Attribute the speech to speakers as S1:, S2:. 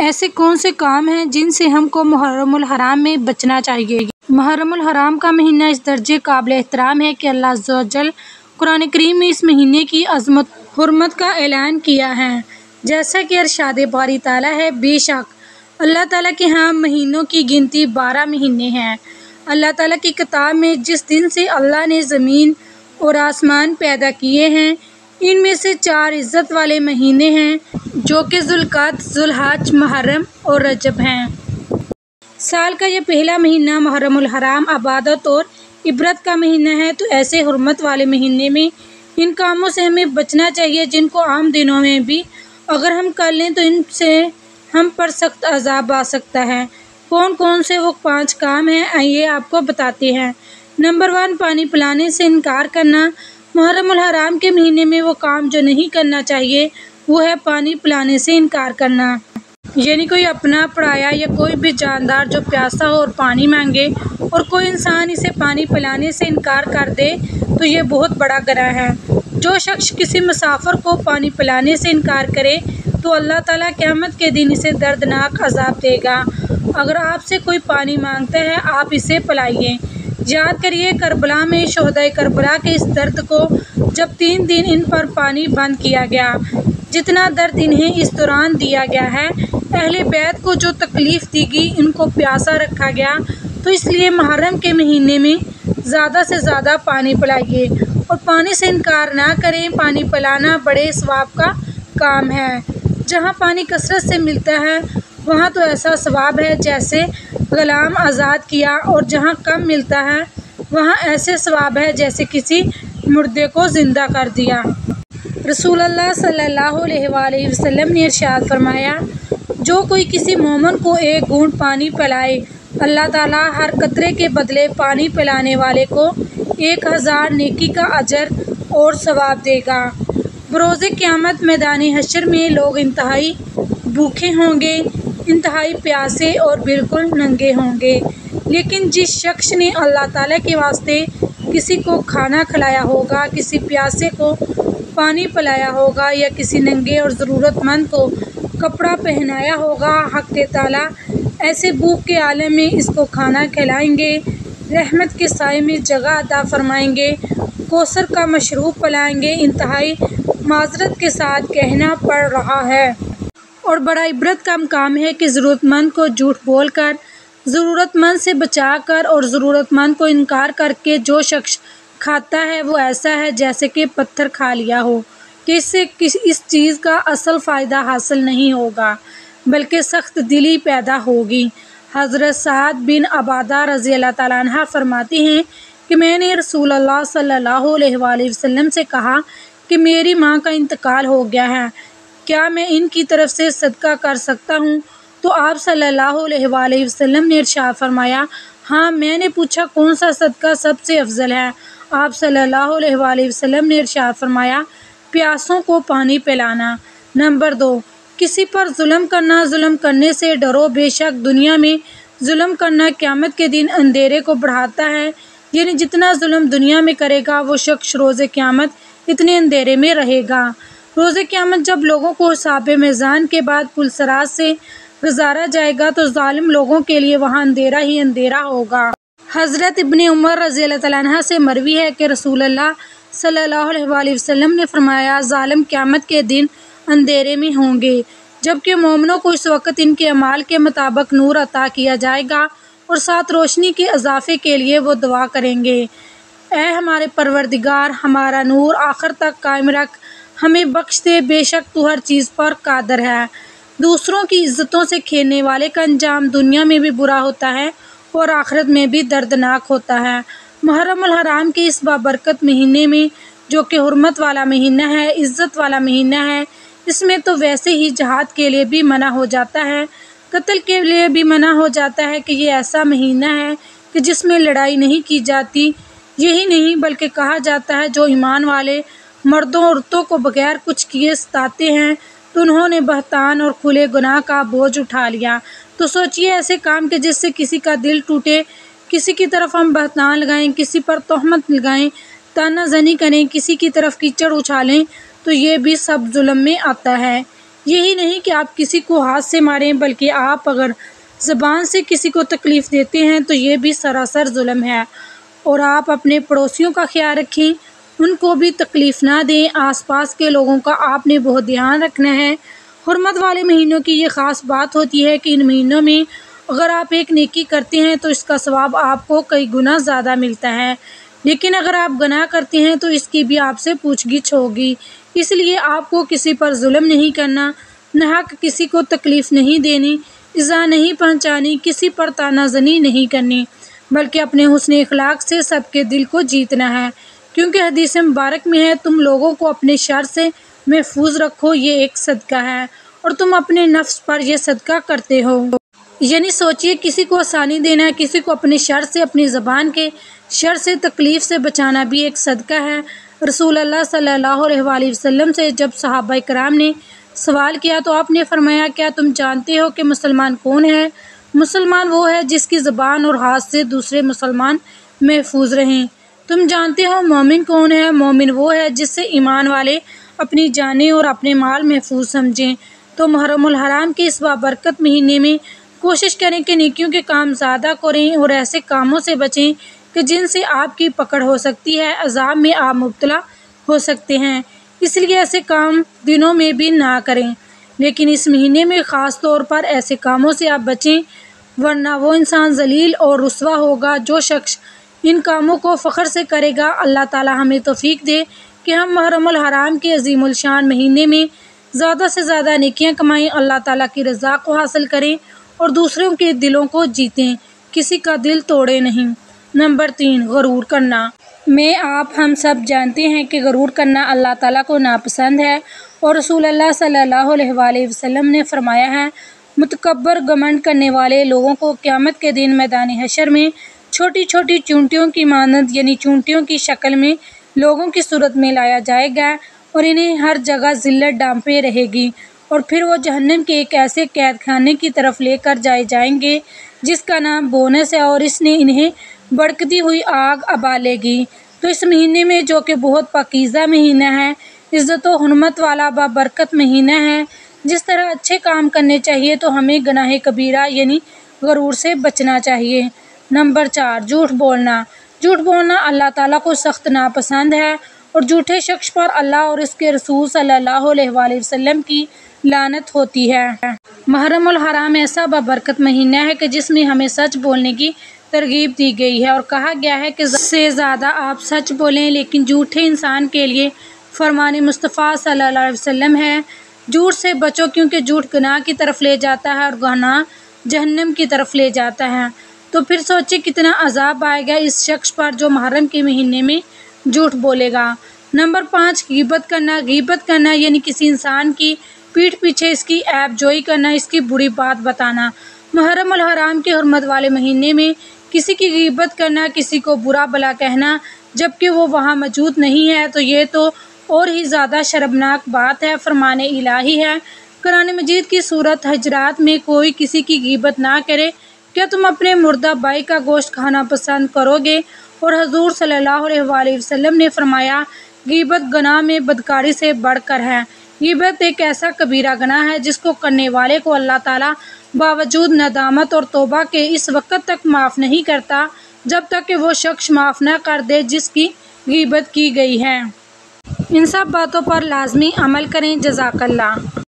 S1: ایسے کون سے کام ہیں جن سے ہم کو محرم الحرام میں بچنا چاہیے؟ محرم الحرام کا مہینہ اس درجے قابل احترام ہے کہ اللہ عز و جل قرآن کریم میں اس مہینے کی عظمت حرمت کا اعلان کیا ہے، جیسا کہ ارشاد باری تعالیٰ ہے، بے شک اللہ تعالیٰ کے ہاں مہینوں کی گنتی 12 مہینے ہیں۔ اللہ تعالیٰ کی کتاب میں جس دن سے اللہ نے زمین اور آسمان پیدا کیے ہیں، ان میں سے 4 عزت والے مہینے ہیں جو کہ ذوالقعدہ، ذوالحج، محرم اور رجب ہیں۔ سال کا یہ پہلا مہینہ محرم الحرام عبادت اور عبرت کا مہینہ ہے، تو ایسے حرمت والے مہینے میں ان کاموں سے ہمیں بچنا چاہیے جن کو عام دنوں میں بھی اگر ہم کر لیں تو ان سے ہم پر سخت عذاب آ سکتا ہے۔ کون کون سے وہ 5 کام ہیں، آئیے آپ کو بتاتے ہیں۔ نمبر 1، پانی پلانے سے انکار کرنا۔ محرم الحرام کے مہینے میں وہ کام جو نہیں کرنا چاہیے وہ ہے پانی پلانے سے انکار کرنا، یعنی کوئی اپنا پڑایا یا کوئی بھی جاندار جو پیاسا ہو اور پانی مانگے اور کوئی انسان اسے پانی پلانے سے انکار کر دے تو یہ بہت بڑا گناہ ہے۔ جو شخص کسی مسافر کو پانی پلانے سے انکار کرے تو اللہ تعالیٰ قیامت کے دن اسے دردناک عذاب دے گا۔ اگر آپ سے کوئی پانی مانگتا ہے آپ اسے پلائیے۔ یاد کریے کربلا میں شہدائے کربلا کے اس درد کو، جب 3 دن ان پر پانی بند کیا گیا، جتنا درد انہیں اس دوران دیا گیا ہے۔ اہل بیت کو جو تکلیف دی گئی، ان کو پیاسا رکھا گیا، تو اس لیے محرم کے مہینے میں زیادہ سے زیادہ پانی پلائیے اور پانی سے انکار نہ کریں۔ پانی پلانا بڑے ثواب کا کام ہے۔ جہاں پانی کثرت سے ملتا ہے وہاں تو ایسا ثواب ہے جیسے غلام آزاد کیا، اور جہاں کم ملتا ہے وہاں ایسے ثواب ہے جیسے کسی مردے کو زندہ کر دیا۔ رسول اللہ صلی اللہ علیہ وآلہ وسلم نے ارشاد فرمایا، جو کوئی کسی مومن کو 1 گھونٹ پانی پلائے، اللہ تعالیٰ ہر قطرے کے بدلے پانی پلانے والے کو 1000 نیکی کا اجر اور ثواب دے گا۔ بروز قیامت میدان حشر میں لوگ انتہائی بھوکے ہوں گے، انتہائی پیاسے اور بالکل ننگے ہوں گے، لیکن جس شخص نے اللہ تعالیٰ کے واسطے کسی کو کھانا کھلایا ہوگا، کسی پیاسے کو پانی پلایا ہوگا یا کسی ننگے اور ضرورت مند کو کپڑا پہنایا ہوگا، حق تعالیٰ ایسے بھوک کے عالم میں اس کو کھانا کھلائیں گے، رحمت کے سائے میں جگہ عطا فرمائیں گے، کوثر کا مشروب پلائیں گے۔ انتہائی معذرت کے ساتھ کہنا پڑ رہا ہے اور بڑا عبرت کا کام ہے کہ ضرورت مند کو جھوٹ بول کر، ضرورت مند سے بچا کر اور ضرورت مند کو انکار کر کے جو شخص کھاتا ہے وہ ایسا ہے جیسے کہ پتھر کھا لیا ہو، کہ اس سے اس چیز کا اصل فائدہ حاصل نہیں ہوگا بلکہ سخت دلی پیدا ہوگی۔ حضرت سعد بن عبادہ رضی اللہ تعالیٰ عنہ فرماتے ہیں کہ میں نے رسول اللہ صلی اللہ علیہ وآلہ وسلم سے کہا کہ میری ماں کا انتقال ہو گیا ہے، کیا میں ان کی طرف سے صدقہ کر سکتا ہوں؟ تو آپ صلی اللہ علیہ وآلہ وسلم نے ارشاد فرمایا، ہاں۔ میں نے پوچھا کون سا صدقہ سب سے افضل ہے؟ آپ صلی اللہ علیہ وآلہ وسلم نے ارشاد فرمایا، پیاسوں کو پانی پلانا۔ نمبر 2، کسی پر ظلم کرنا۔ ظلم کرنے سے ڈرو، بے شک دنیا میں ظلم کرنا قیامت کے دن اندھیرے کو بڑھاتا ہے، یعنی جتنا ظلم دنیا میں کرے گا وہ شخص روز قیامت اتنے اندھیرے میں رہے گا۔ روز قیامت جب لوگوں کو حساب میزان کے بعد پلسرات سے گزارا جائے گا تو ظالم لوگوں کے لیے وہاں اندھیرا ہی اندھیرا ہوگا۔ حضرت ابن عمر رضی اللہ تعالیٰ عنہ سے مروی ہے کہ رسول اللہ صلی اللہ علیہ وآلہ وسلم نے فرمایا، ظالم قیامت کے دن اندھیرے میں ہوں گے، جبکہ مومنوں کو اس وقت ان کے اعمال کے مطابق نور عطا کیا جائے گا اور ساتھ روشنی کے اضافے کے لیے وہ دعا کریں گے، اے ہمارے پروردگار، ہمارا نور آخر تک قائم رکھ، ہمیں بخش دے، بے شک تو ہر چیز پر قادر ہے۔ دوسروں کی عزتوں سے کھیلنے والے کا انجام دنیا میں بھی برا ہوتا ہے اور آخرت میں بھی دردناک ہوتا ہے۔ محرم الحرام کے اس بابرکت مہینے میں، جو کہ حرمت والا مہینہ ہے، عزت والا مہینہ ہے، اس میں تو ویسے ہی جہاد کے لیے بھی منع ہو جاتا ہے، قتل کے لیے بھی منع ہو جاتا ہے کہ یہ ایسا مہینہ ہے کہ جس میں لڑائی نہیں کی جاتی۔ یہی نہیں بلکہ کہا جاتا ہے جو ایمان والے مردوں عورتوں کو بغیر کچھ کیے ستاتے ہیں تو انہوں نے بہتان اور کھلے گناہ کا بوجھ اٹھا لیا۔ تو سوچئے ایسے کام کہ جس سے کسی کا دل ٹوٹے، کسی کی طرف ہم بہتان لگائیں، کسی پر تہمت لگائیں، تانا زنی کریں، کسی کی طرف کیچڑ اچھالیں، تو یہ بھی سب ظلم میں آتا ہے۔ یہی نہیں کہ آپ کسی کو ہاتھ سے ماریں، بلکہ آپ اگر زبان سے کسی کو تکلیف دیتے ہیں تو یہ بھی سراسر ظلم ہے۔ اور آپ اپنے پڑوسیوں کا خیال رکھیں، ان کو بھی تکلیف نہ دیں۔ آس پاس کے لوگوں کا آپ نے بہت دھیان رکھنا ہے۔ حرمت والے مہینوں کی یہ خاص بات ہوتی ہے کہ ان مہینوں میں اگر آپ ایک نیکی کرتے ہیں تو اس کا ثواب آپ کو کئی گنا زیادہ ملتا ہے، لیکن اگر آپ گناہ کرتے ہیں تو اس کی بھی آپ سے پوچھ گچھ ہوگی۔ اس لیے آپ کو کسی پر ظلم نہیں کرنا، ناحق کسی کو تکلیف نہیں دینی، ایذا نہیں پہنچانی، کسی پر طعنہ زنی نہیں کرنی، بلکہ اپنے حسن اخلاق سے سب کے دل کو جیتنا ہے، کیونکہ حدیث مبارک میں ہے تم لوگوں کو اپنے شر سے محفوظ رکھو، یہ ایک صدقہ ہے، اور تم اپنے نفس پر یہ صدقہ کرتے ہو۔ یعنی سوچئے، کسی کو آسانی دینا، کسی کو اپنے شر سے، اپنی زبان کے شر سے، تکلیف سے بچانا بھی ایک صدقہ ہے۔ رسول اللہ صلی اللہ علیہ وآلہ وسلم سے جب صحابہ کرام نے سوال کیا تو آپ نے فرمایا، کیا تم جانتے ہو کہ مسلمان کون ہے؟ مسلمان وہ ہے جس کی زبان اور ہاتھ سے دوسرے مسلمان محفوظ رہیں۔ تم جانتے ہو مومن کون ہے؟ مومن وہ ہے جس سے ایمان والے اپنی جانیں اور اپنے مال محفوظ سمجھیں۔ تو محرم الحرام کے اس بابرکت مہینے میں کوشش کریں کہ نیکیوں کے کام زیادہ کریں اور ایسے کاموں سے بچیں کہ جن سے آپ کی پکڑ ہو سکتی ہے، عذاب میں آپ مبتلا ہو سکتے ہیں، اس لیے ایسے کام دنوں میں بھی نہ کریں، لیکن اس مہینے میں خاص طور پر ایسے کاموں سے آپ بچیں، ورنہ وہ انسان ذلیل اور رسوا ہوگا جو شخص ان کاموں کو فخر سے کرے گا۔ اللہ تعالی ہمیں توفیق دے کہ ہم محرم الحرام کے عظیم الشان مہینے میں زیادہ سے زیادہ نیکیاں کمائیں، اللہ تعالیٰ کی رضا کو حاصل کریں اور دوسروں کے دلوں کو جیتیں، کسی کا دل توڑے نہیں۔ نمبر 3، غرور کرنا۔ آپ ہم سب جانتے ہیں کہ غرور کرنا اللہ تعالیٰ کو ناپسند ہے، اور رسول اللہ صلی اللہ علیہ وآلہ وسلم نے فرمایا ہے، متکبر گھمنڈ کرنے والے لوگوں کو قیامت کے دن میدان حشر میں چھوٹی چھوٹی چونٹیوں کی مانند، یعنی چونٹیوں کی شکل میں لوگوں کی صورت میں لایا جائے گا، اور انہیں ہر جگہ ذلت ڈانپے رہے گی، اور پھر وہ جہنم کے ایک ایسے قید خانے کی طرف لے کر جائے جائیں گے جس کا نام بونس ہے، اور اس نے انہیں بھڑکتی ہوئی آگ ابالے گی۔ تو اس مہینے میں، جو کہ بہت پاکیزہ مہینہ ہے، عزت و حرمت والا بابرکت مہینہ ہے، جس طرح اچھے کام کرنے چاہیے تو ہمیں گناہ کبیرہ یعنی غرور سے بچنا چاہیے۔ نمبر 4، جھوٹ بولنا۔ جھوٹ بولنا اللہ تعالیٰ کو سخت ناپسند ہے، اور جھوٹے شخص پر اللہ اور اس کے رسول صلی اللہ علیہ وآلہ وسلم کی لعنت ہوتی ہے۔ محرم الحرام ایسا بابرکت مہینہ ہے کہ جس میں ہمیں سچ بولنے کی ترغیب دی گئی ہے، اور کہا گیا ہے کہ زیادہ سے زیادہ آپ سچ بولیں، لیکن جھوٹے انسان کے لیے فرمان مصطفیٰ صلی اللہ علیہ وسلم ہے، جھوٹ سے بچو، کیونکہ جھوٹ گناہ کی طرف لے جاتا ہے، اور گناہ جہنم کی طرف لے جاتا ہے۔ تو پھر سوچیں کتنا عذاب آئے گا اس شخص پر جو محرم کے مہینے میں جھوٹ بولے گا۔ نمبر 5، غیبت کرنا۔ غیبت کرنا یعنی کسی انسان کی پیٹھ پیچھے اس کی عیب جوئی کرنا، اس کی بری بات بتانا۔ محرم الحرام کے حرمت والے مہینے میں کسی کی غیبت کرنا، کسی کو برا بھلا کہنا جبکہ وہ وہاں موجود نہیں ہے، تو یہ تو اور ہی زیادہ شرمناک بات ہے۔ فرمان الہی ہے قرآن مجید کی سورۃ حجرات میں، کوئی کسی کی غیبت نہ کرے۔ کیا تم اپنے مردہ بھائی کا گوشت کھانا پسند کرو گے؟ اور حضور صلی اللہ علیہ وآلہ وسلم نے فرمایا، غیبت گناہ میں بدکاری سے بڑھ کر ہے۔ غیبت ایک ایسا کبیرہ گناہ ہے جس کو کرنے والے کو اللہ تعالیٰ باوجود ندامت اور توبہ کے اس وقت تک معاف نہیں کرتا جب تک کہ وہ شخص معاف نہ کر دے جس کی غیبت کی گئی ہے۔ ان سب باتوں پر لازمی عمل کریں۔ جزاک اللہ۔